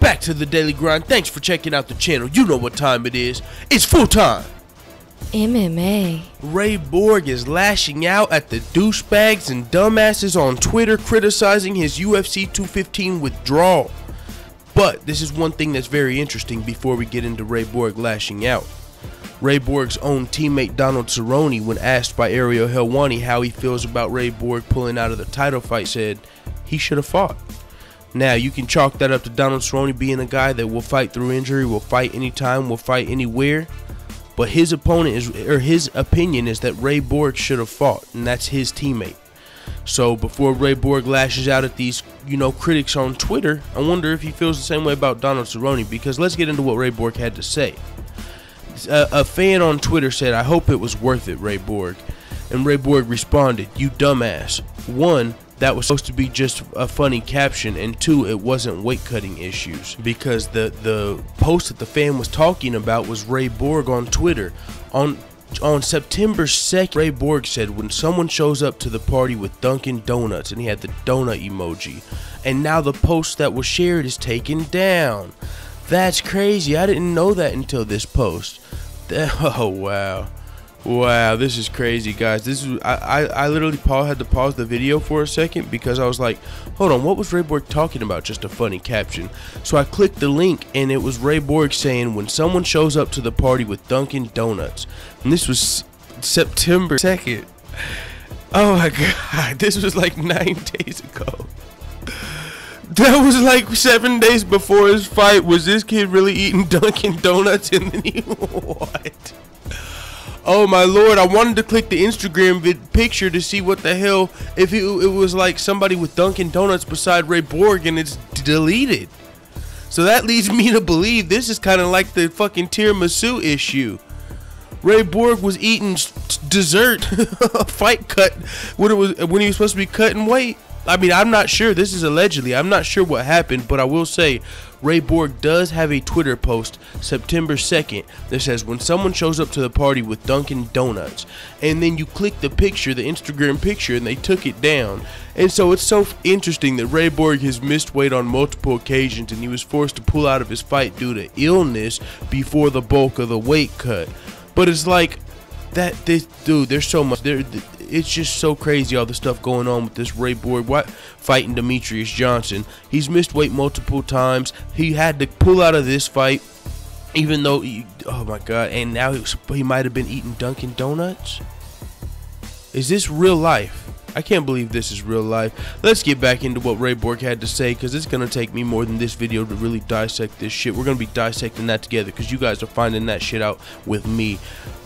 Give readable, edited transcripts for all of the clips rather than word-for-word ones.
back to the daily grind. Thanks for checking out the channel. You know what time it is. It's full time. MMA. Ray Borg is lashing out at the douchebags and dumbasses on Twitter criticizing his UFC 215 withdrawal. But this is one thing that's very interesting before we get into Ray Borg lashing out. Ray Borg's own teammate Donald Cerrone, when asked by Ariel Helwani how he feels about Ray Borg pulling out of the title fight, said he should have fought. Now, you can chalk that up to Donald Cerrone being a guy that will fight through injury, will fight anytime, will fight anywhere. But his his opinion is that Ray Borg should have fought, and that's his teammate. So before Ray Borg lashes out at these, critics on Twitter, I wonder if he feels the same way about Donald Cerrone, because let's get into what Ray Borg had to say. A fan on Twitter said, "I hope it was worth it, Ray Borg." And Ray Borg responded, "You dumbass. One, that was supposed to be just a funny caption, and two, it wasn't weight cutting issues." Because the post that the fan was talking about was Ray Borg on Twitter. On September 2nd, Ray Borg said, "When someone shows up to the party with Dunkin' Donuts," and he had the donut emoji. And now the post that was shared is taken down. That's crazy. I didn't know that until this post. Oh wow. Wow, this is crazy, guys. This is I literally had to pause the video for a second because I was like, hold on, what was Ray Borg talking about? Just a funny caption. So I clicked the link and it was Ray Borg saying, "When someone shows up to the party with Dunkin' Donuts." And this was September 2nd. Oh my god, this was like 9 days ago. That was like 7 days before his fight. Was this kid really eating Dunkin' Donuts? And then he what? Oh my lord, I wanted to click the Instagram picture to see what the hell, if it was like somebody with Dunkin' Donuts beside Ray Borg, and it's deleted. So that leads me to believe this is kind of like the fucking tiramisu issue. Ray Borg was eating dessert, fight cut, when he was supposed to be cutting weight. I mean, I'm not sure. This is allegedly. I'm not sure what happened, but I will say Ray Borg does have a Twitter post September 2nd that says, "When someone shows up to the party with Dunkin' Donuts," and then you click the picture, the Instagram picture, and they took it down. And so it's so interesting that Ray Borg has missed weight on multiple occasions, and he was forced to pull out of his fight due to illness before the bulk of the weight cut. But it's like that. This dude, there's so much there. It's just so crazy, all the stuff going on with this Ray Borg fighting Demetrius Johnson. He's missed weight multiple times. He had to pull out of this fight, even though oh my god, and now he might have been eating Dunkin' Donuts. Is this real life? I can't believe this is real life. Let's get back into what Ray Borg had to say, because it's going to take me more than this video to really dissect this shit. We're going to be dissecting that together, because you guys are finding that shit out with me.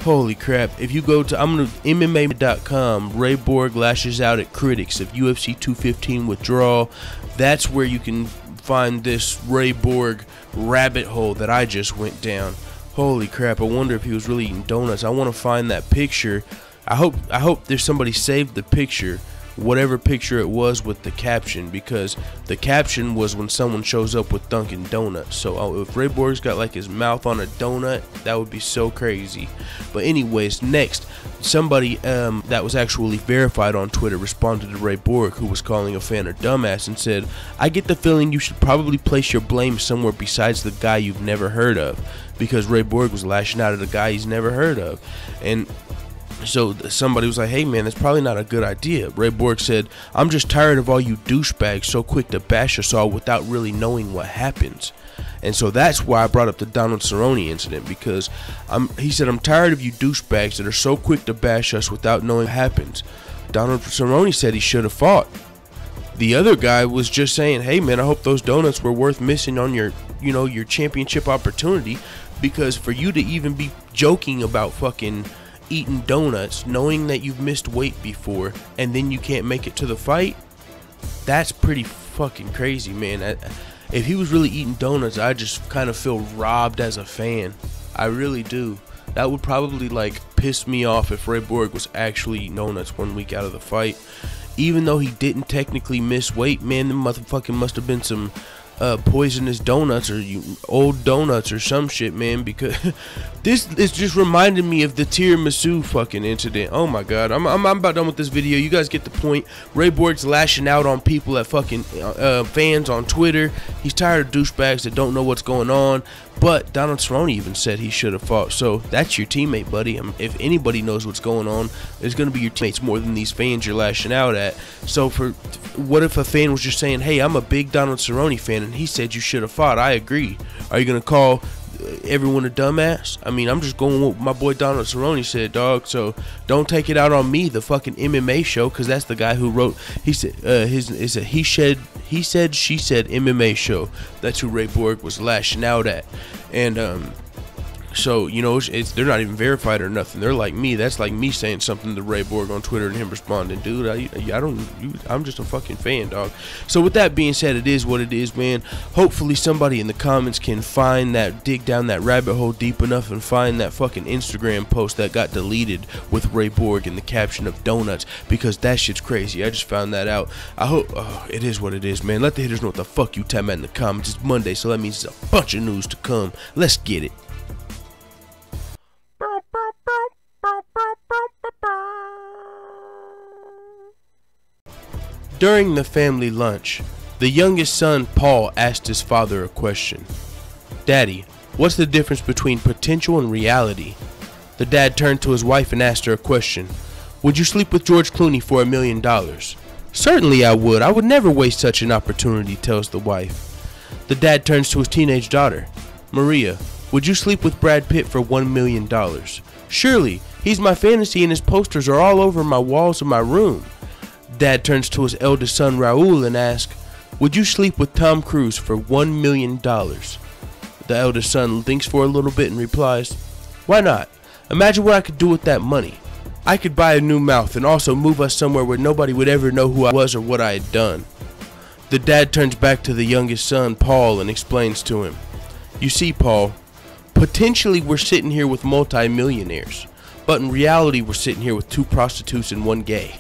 Holy crap. If you go to MMA.com, Ray Borg lashes out at critics of UFC 215 withdrawal. That's where you can find this Ray Borg rabbit hole that I just went down. Holy crap. I wonder if he was really eating donuts. I want to find that picture. I hope there's somebody saved the picture, whatever picture it was, with the caption, because the caption was "When someone shows up with Dunkin' Donuts." So if Ray Borg's got like his mouth on a donut, that would be so crazy. But anyways, next, somebody that was actually verified on Twitter responded to Ray Borg, who was calling a fan a dumbass, and said, "I get the feeling you should probably place your blame somewhere besides the guy you've never heard of," because Ray Borg was lashing out at a guy he's never heard of. And so somebody was like, "Hey man, that's probably not a good idea." Ray Borg said, "I'm just tired of all you douchebags so quick to bash us all without really knowing what happens." And so that's why I brought up the Donald Cerrone incident, because he said, "I'm tired of you douchebags that are so quick to bash us without knowing what happens." Donald Cerrone said he should have fought. The other guy was just saying, "Hey man, I hope those donuts were worth missing on your, your championship opportunity, because for you to even be joking about fucking eating donuts, knowing that you've missed weight before, and then you can't make it to the fight, that's pretty fucking crazy, man." If he was really eating donuts, I just kind of feel robbed as a fan. I really do. That would probably like piss me off if Ray Borg was actually eating donuts 1 week out of the fight. Even though he didn't technically miss weight, man, the motherfucking must have been some poisonous donuts or old donuts or some shit, man, because this is just reminding me of the tiramisu fucking incident. Oh my god, I'm about done with this video. You guys get the point. Ray Borg's lashing out on people at fucking fans on Twitter. He's tired of douchebags that don't know what's going on. But Donald Cerrone even said he should have fought. So that's your teammate, buddy. If anybody knows what's going on, it's going to be your teammates more than these fans you're lashing out at. So what if a fan was just saying, hey, I'm a big Donald Cerrone fan, and he said you should have fought? I agree. Are you going to call everyone a dumbass? I mean, I'm just going with what my boy Donald Cerrone said, dog. So don't take it out on me, the fucking MMA show, because that's the guy who wrote. He said he said she said MMA show. That's who Ray Borg was lashing out at, and so you know they're not even verified or nothing. They're like me. That's like me saying something to Ray Borg on Twitter and him responding, dude. I'm just a fucking fan, dog. So with that being said, it is what it is, man. Hopefully somebody in the comments can dig down that rabbit hole deep enough and find that fucking Instagram post that got deleted with Ray Borg in the caption of donuts, because that shit's crazy. I just found that out. I hope it is what it is, man. Let the hitters know what the fuck you time at in the comments. It's Monday, so that means there's a bunch of news to come. Let's get it. During the family lunch, the youngest son, Paul, asked his father a question. Daddy, what's the difference between potential and reality? The dad turned to his wife and asked her a question. Would you sleep with George Clooney for $1 million? Certainly I would. I would never waste such an opportunity, tells the wife. The dad turns to his teenage daughter. Maria, would you sleep with Brad Pitt for $1 million? Surely. He's my fantasy and his posters are all over my walls of my room. Dad turns to his eldest son Raul and asks, would you sleep with Tom Cruise for $1 million? The eldest son thinks for a little bit and replies, why not? Imagine what I could do with that money. I could buy a new mouth and also move us somewhere where nobody would ever know who I was or what I had done. The dad turns back to the youngest son, Paul, and explains to him, you see, Paul, potentially we're sitting here with multi-millionaires, but in reality we're sitting here with 2 prostitutes and 1 gay.